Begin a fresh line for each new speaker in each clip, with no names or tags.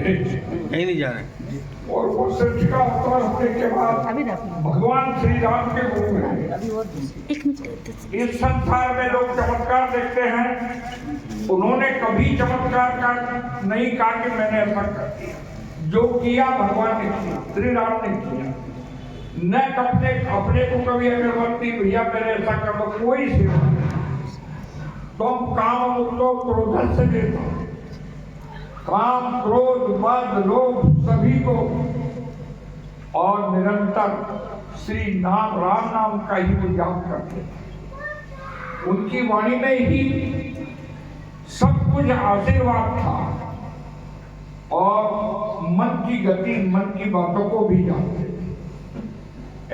कहीं नहीं जा रहे।
और वो सच का अवतार होने के बाद भगवान श्री राम के गुरु हैं। इस संसार में लोग चमत्कार देखते हैं, उन्होंने कभी चमत्कार का नहीं कहा कि मैंने ऐसा कर दिया। जो किया भगवान ने किया, श्री राम ने किया। न अपने को कभी अगरबत्ती भैया मेरे ऐसा कर दो, कोई सेवा नहीं। तुम काम तो क्रोध से देता, काम क्रोध मद लोभ सभी को, और निरंतर श्री नाम राम नाम का ही वो जाप करते। उनकी वाणी में ही सब कुछ आशीर्वाद था, और मन की गति मन की बातों को भी जानते।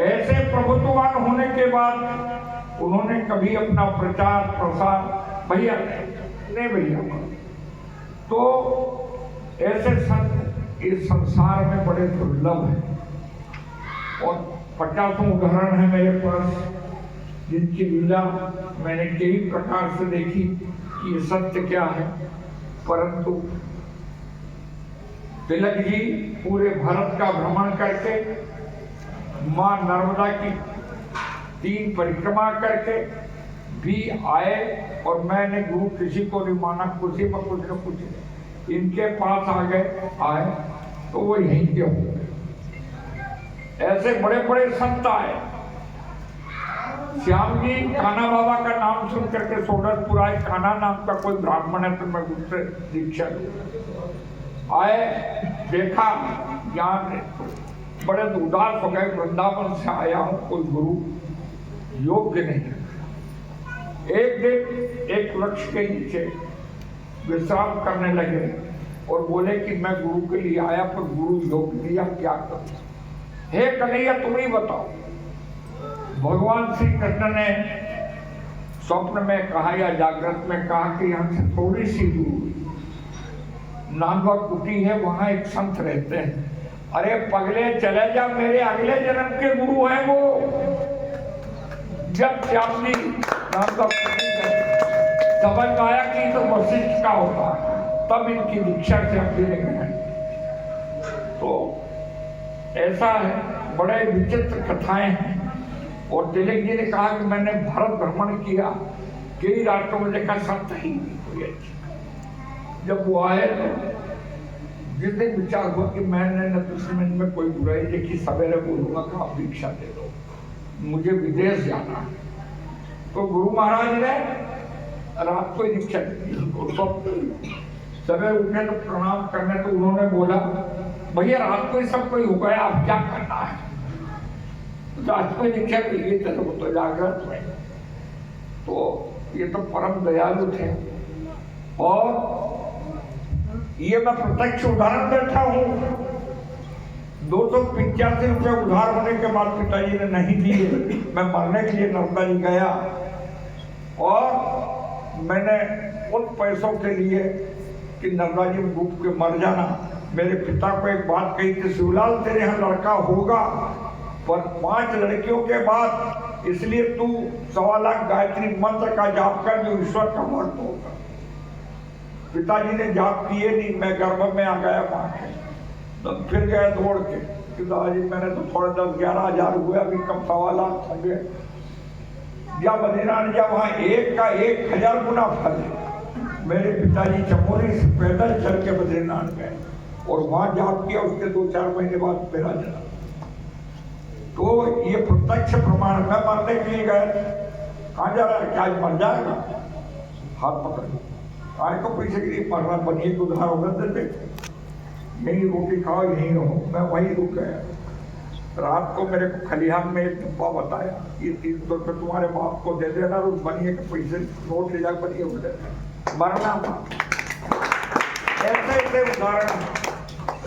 ऐसे प्रभुत्ववान होने के बाद उन्होंने कभी अपना प्रचार प्रसार भैया नहीं भैया, तो ऐसे संत इस संसार में बड़े दुर्लभ हैं। और 50 उदाहरण है मेरे पास, जिनकी लीला मैंने कई प्रकार से देखी कि ये सत्य क्या है। परंतु तिलक जी पूरे भारत का भ्रमण करके, मां नर्मदा की 3 परिक्रमा करके भी आए, और मैंने गुरु किसी को नहीं माना, कुछ न कुछ इनके पास आए तो वो यहीं के हो गए। ऐसे बड़े बड़े संत आए। श्याम जी कान्हा बाबा का नाम सुन करके सोडरपुर आए। कान्हा नाम का कोई ब्राह्मण है, तो मैं उससे दीक्षा आए, देखा यहाँ बड़े उदास हो गए। वृंदावन से आया हूँ, कोई गुरु योग्य नहीं। एक दिन एक वृक्ष के नीचे विश्राम करने लगे और बोले कि मैं गुरु के लिए आया, पर गुरु योग दिया, क्या करूं? हे कन्हैया तुम ही बताओ। भगवान श्री कृष्ण ने स्वप्न में कहा या जागृत में कहा कि यहाँ से थोड़ी सी दूर नानवा कुटी है, वहां एक संत रहते हैं। अरे पगले चले जा, मेरे अगले जन्म के गुरु हैं वो। जब श्याम जी नानवा कुटी समझ आया कि तो वशिष्ठ का होता, तब इनकी दीक्षा से हम लेने गए। तो ऐसा है, बड़े विचित्र कथाएं हैं। और तिलक जी ने कहा कि मैंने भारत भ्रमण किया, कई राष्ट्रों में देखा, संत ही नहीं कोई अच्छी। जब वो आए तो जिस दिन विचार हुआ कि मैंने न दुश्मन में कोई बुराई देखी, सवेरे बोलूंगा कि आप दीक्षा दे दो, मुझे विदेश जाना है। तो गुरु महाराज ने रात को दीक्षा दी। सवेरे उठे तो प्रणाम करने, तो उन्होंने बोला भैया रात को ही सब कोई हो गया, आप क्या करना है? तो आज को दीक्षा मिली तो जागृत में। तो ये तो परम दयालु थे। और ये मैं प्रत्यक्ष उदाहरण बैठा हूँ। 285 रुपये उधार होने के बाद पिताजी ने नहीं दिए। मैं मरने के लिए नर्मदा जी गया, और मैंने उन पैसों के लिए कि नर्मदा जी में डूब के मर जाना, मेरे पिता को एक बात कही थी, शिवलाल तेरे यहाँ लड़का होगा, पर 5 लड़कियों के बाद, इसलिए तू 1.25 लाख गायत्री मंत्र का जाप कर, जो ईश्वर का भक्त होगा। पिताजी ने जाप किए नहीं, मैं गर्भ में आ गया मां के। तो फिर गया दौड़ के कि दादाजी मैंने तो थोड़े 10-11 हजार हुए, अभी कम 1.25 लाख होंगे। जब बद्रीनाथ जब वहाँ 1 का 1000 गुना फल है। मेरे पिताजी चमोली से पैदल चल के बद्रीनाथ गए और वहां जाप किया। उसके 2-4 महीने बाद मेरा जन्म। तो ये प्रत्यक्ष प्रमाण। मैं मरने के लिए गए, कहाँ जा रहा है, क्या आज मर जाएगा? हाथ पकड़ आए को पैसे के लिए मर रहा, बनिए को उधार होगा देते, यही रोटी खाओ यहीं रहो। मैं वहीं रुक गया। रात को मेरे को खलिहान में एक डिब्बा बताया, ये 300 रुपये तुम्हारे बाप को दे देना, और उस बनिए के पैसे नोट ले जाकर बनिए को दे देना, मरना था। ऐसे ऐसे उदाहरण,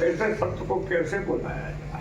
ऐसे सत्य को कैसे बुलाया जाए?